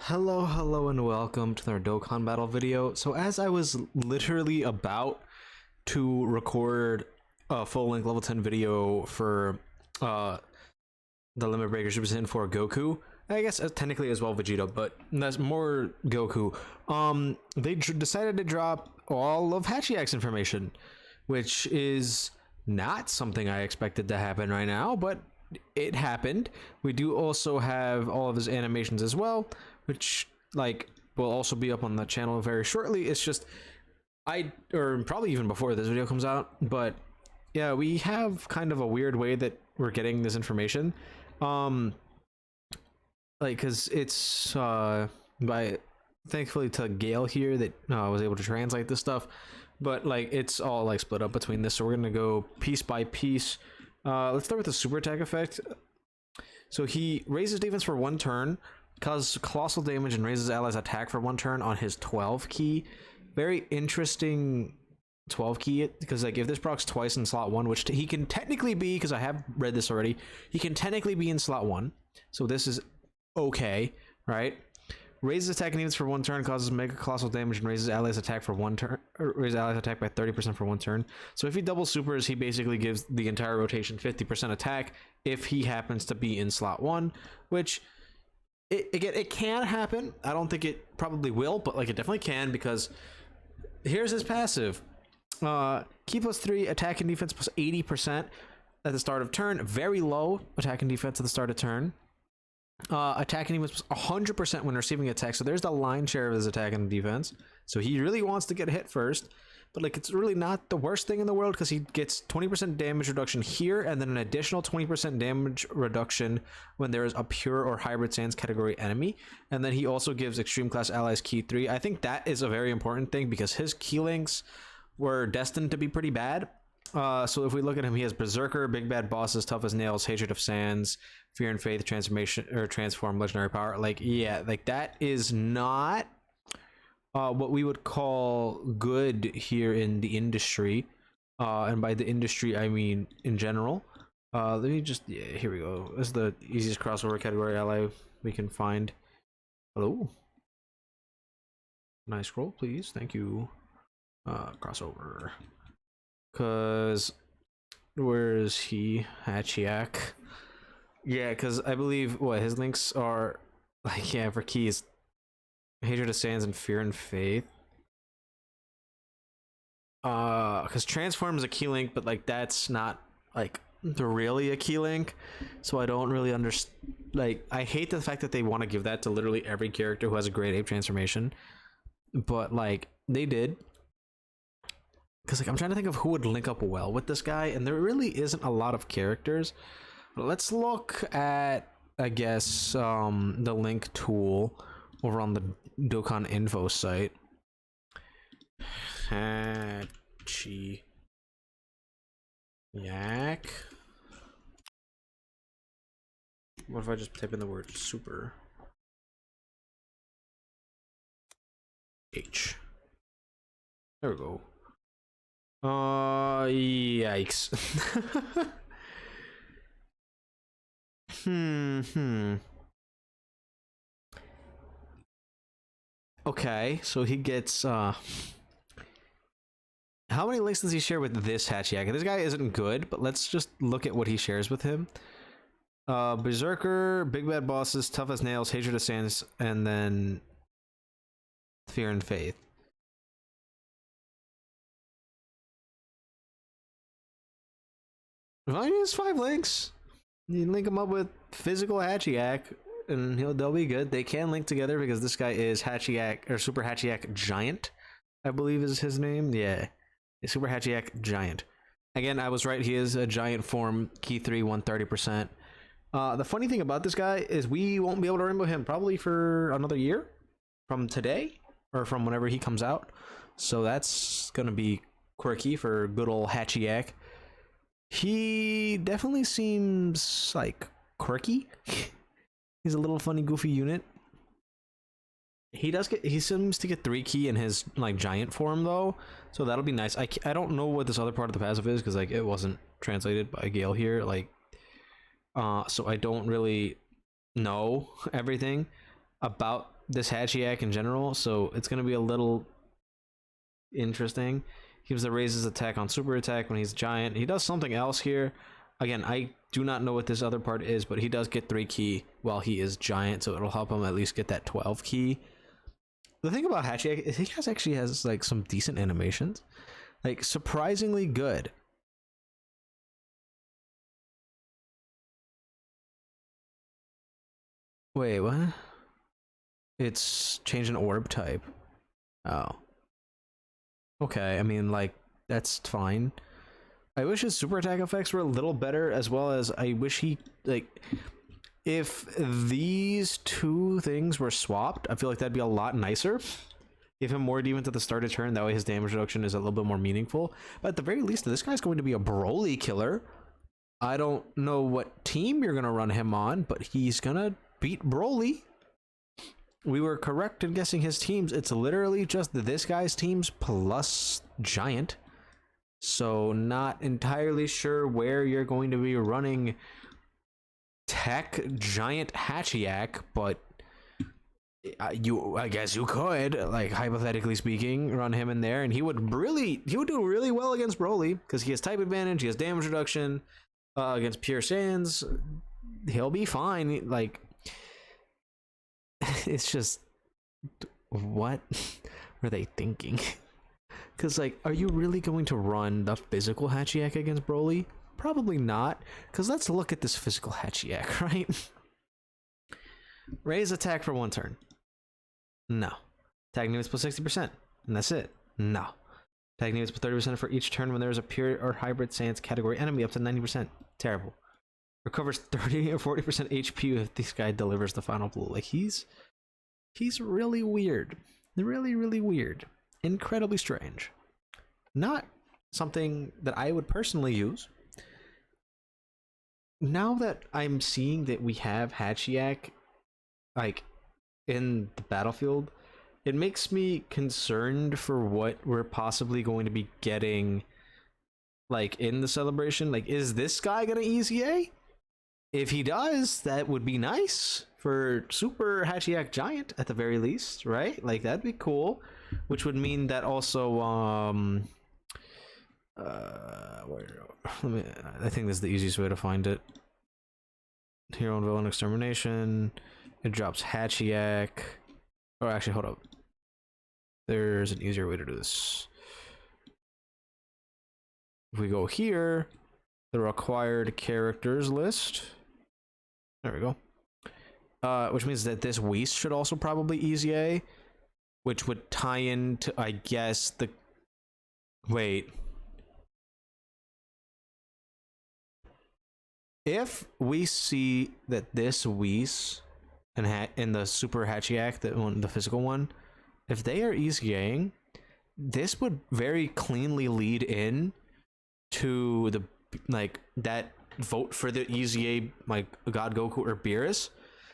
Hello, and welcome to our Dokkan battle video. So as I was literally about to record a full-length level 10 video for the Limit Breaker Super Saiyan 4 Goku, I guess technically as well Vegeta, but that's more Goku. They decided to drop all of HATCHIYAK's information, which is not something I expected to happen right now, but it happened. We do also have all of his animations as well, which will also be up on the channel very shortly. It's just or probably even before this video comes out, but yeah, we have kind of a weird way that we're getting this information, because it's by thankfully to Gale here that was able to translate this stuff, but it's all split up between this, so we're gonna go piece by piece. Let's start with the super attack effect. So he raises defense for 1 turn, causes colossal damage, and raises allies attack for 1 turn on his 12 key. Very interesting 12 key, because if this procs twice in slot 1, which he can technically be, because I have read this already, he can technically be in slot 1, so this is okay, right? Raises attack and defense for 1 turn, causes mega colossal damage, and raises allies attack for 1 turn, or raises allies attack by 30% for 1 turn. So if he double supers, he basically gives the entire rotation 50% attack if he happens to be in slot 1, which it can happen. I don't think it probably will, but it definitely can, because here's his passive. Key +3, attack and defense plus 80% at the start of turn. Very low attack and defense at the start of turn. Attack and defense plus 100% when receiving attack. So there's the line share of his attack and defense. So he really wants to get hit first, but it's really not the worst thing in the world, because he gets 20% damage reduction here, and then an additional 20% damage reduction when there is a pure or hybrid Saiyans category enemy. And then he also gives extreme class allies key 3. I think that is a very important thing, because his key links were destined to be pretty bad. So if we look at him, he has Berserker, Big Bad Bosses, Tough as Nails, Hatred of Sands, Fear and Faith, Transformation or Transform, Legendary Power. That is not what we would call good here in the industry, and by the industry I mean in general. Let me just, yeah, here we go. This is the easiest crossover category ally we can find. Hello, nice scroll, please, thank you. Crossover, because where is he? HATCHIYAK. Yeah, because I believe what his links are, yeah, for keys, Hatred of Sands and Fear and Faith. Because Transform is a key link, but that's not really a key link, so I don't really understand. I hate the fact that they want to give that to literally every character who has a great ape transformation, but they did. Because I'm trying to think of who would link up well with this guy, and there really isn't a lot of characters. But let's look at, I guess, the link tool over on the Dokkan info site. HATCHIYAK. What if I just type in the word super H? There we go. Yikes. Okay, so he gets how many links does he share with this HATCHIYAK? This guy isn't good, but let's just look at what he shares with him. Berserker, Big Bad Bosses, Tough as Nails, Hatred of Sands, and then Fear and Faith. Well, he has 5 links. You link him up with physical HATCHIYAK, and they'll be good. They can link together, because this guy is HATCHIYAK, or Super HATCHIYAK Giant, I believe is his name. Yeah, Super HATCHIYAK Giant. Again, I was right. He is a giant form, key 3, 130%. The funny thing about this guy is we won't be able to rainbow him probably for another year from today, or from whenever he comes out. So that's gonna be quirky for good old HATCHIYAK. He definitely seems quirky. He's a little funny, goofy unit. He seems to get 3 key in his giant form though, so that'll be nice. I don't know what this other part of the passive is, because it wasn't translated by Gale here. So I don't really know everything about this Hatchiyak in general, so it's gonna be a little interesting. He raises his attack on super attack when he's giant. He does something else here. Again, I do not know what this other part is, but he does get 3 ki while he is giant, so it'll help him at least get that 12 ki. The thing about Hatchiyak is he actually has like some decent animations, like surprisingly good. Wait, what? It's changing orb type. Oh. Okay, I mean, like, that's fine. I wish his super attack effects were a little better, as well as I wish he, like, if these two things were swapped, I feel like that'd be a lot nicer. Give him more defense at the start of turn, that way his damage reduction is a little bit more meaningful. But at the very least, this guy's going to be a Broly killer. I don't know what team you're going to run him on, but he's going to beat Broly. We were correct in guessing his teams. It's literally just this guy's teams plus Giant. So not entirely sure where you're going to be running Tech Giant Hatchiyak, but I guess you could, like, hypothetically speaking, run him in there, and he would do really well against Broly because he has type advantage, he has damage reduction against Pure Saiyans. He'll be fine. Like, it's just, what are they thinking? Because, like, are you really going to run the physical Hatchiyak against Broly? Probably not, because let's look at this physical Hatchiyak, right? Raise attack for 1 turn. No. Tag units plus 60%, and that's it. No. Tag units plus 30% for each turn when there is a pure or hybrid Saiyans category enemy up to 90%. Terrible. Recovers 30 or 40% HP if this guy delivers the final blow. Like, he's really weird. Really, really weird. Incredibly strange. Not something that I would personally use. Now that I'm seeing that we have Hatchiyak, like, in the battlefield, it makes me concerned for what we're possibly going to be getting, like, in the celebration. Like, is this guy gonna EZA? If he does, that would be nice for Super Hatchiyak Giant at the very least, right? Like, that'd be cool. Which would mean that also, I think this is the easiest way to find it. Hero and Villain Extermination. It drops Hatchiyak. Oh, actually, hold up. There's an easier way to do this. If we go here, the required characters list. There we go. Which means that this Whis should also probably EZA. Which would tie into, I guess, the... Wait. If we see that this Whis and the Super Hatchiyak, the physical one, if they are EZAing, this would very cleanly lead in to the, like, that vote for the EZA, like, God Goku or Beerus.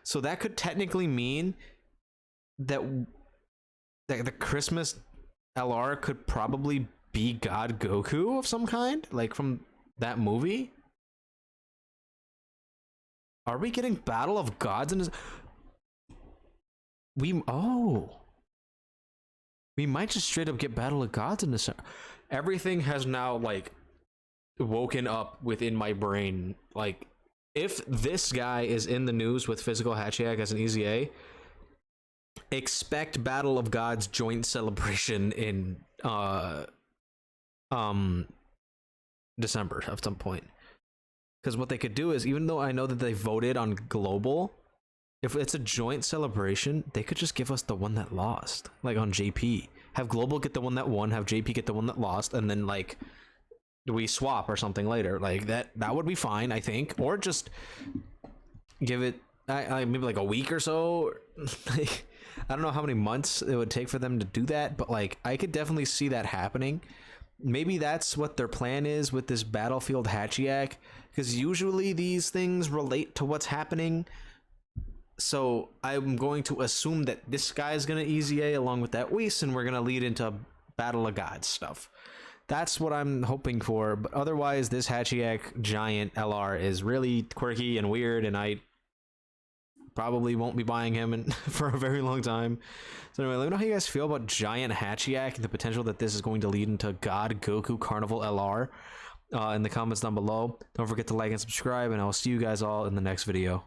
So that could technically mean that the Christmas LR could probably be God Goku of some kind, like from that movie. Are we getting Battle of Gods in this? We might just straight up get Battle of Gods in this. Everything has now, like, woken up within my brain. Like, if this guy is in the news with physical Hatchiyak as an EZA, expect Battle of Gods joint celebration in December at some point. Because what they could do is, even though I know that they voted on global, if it's a joint celebration, they could just give us the one that lost, like on JP. Have global get the one that won, have JP get the one that lost, and then, like, we swap or something later. Like, that would be fine, I think. Or just give it maybe like a week or so. Like, I don't know how many months it would take for them to do that, but, like, I could definitely see that happening. Maybe that's what their plan is with this Battlefield Hatchiyak, because usually these things relate to what's happening. So I'm going to assume that this guy's going to EZA along with that Whis, and we're going to lead into Battle of Gods stuff. That's what I'm hoping for, but otherwise this Hatchiyak Giant LR is really quirky and weird, and I probably won't be buying him for a very long time. So anyway, let me know how you guys feel about Giant HATCHIYAK and the potential that this is going to lead into God Goku Carnival LR in the comments down below. Don't forget to like and subscribe, and I'll see you guys all in the next video.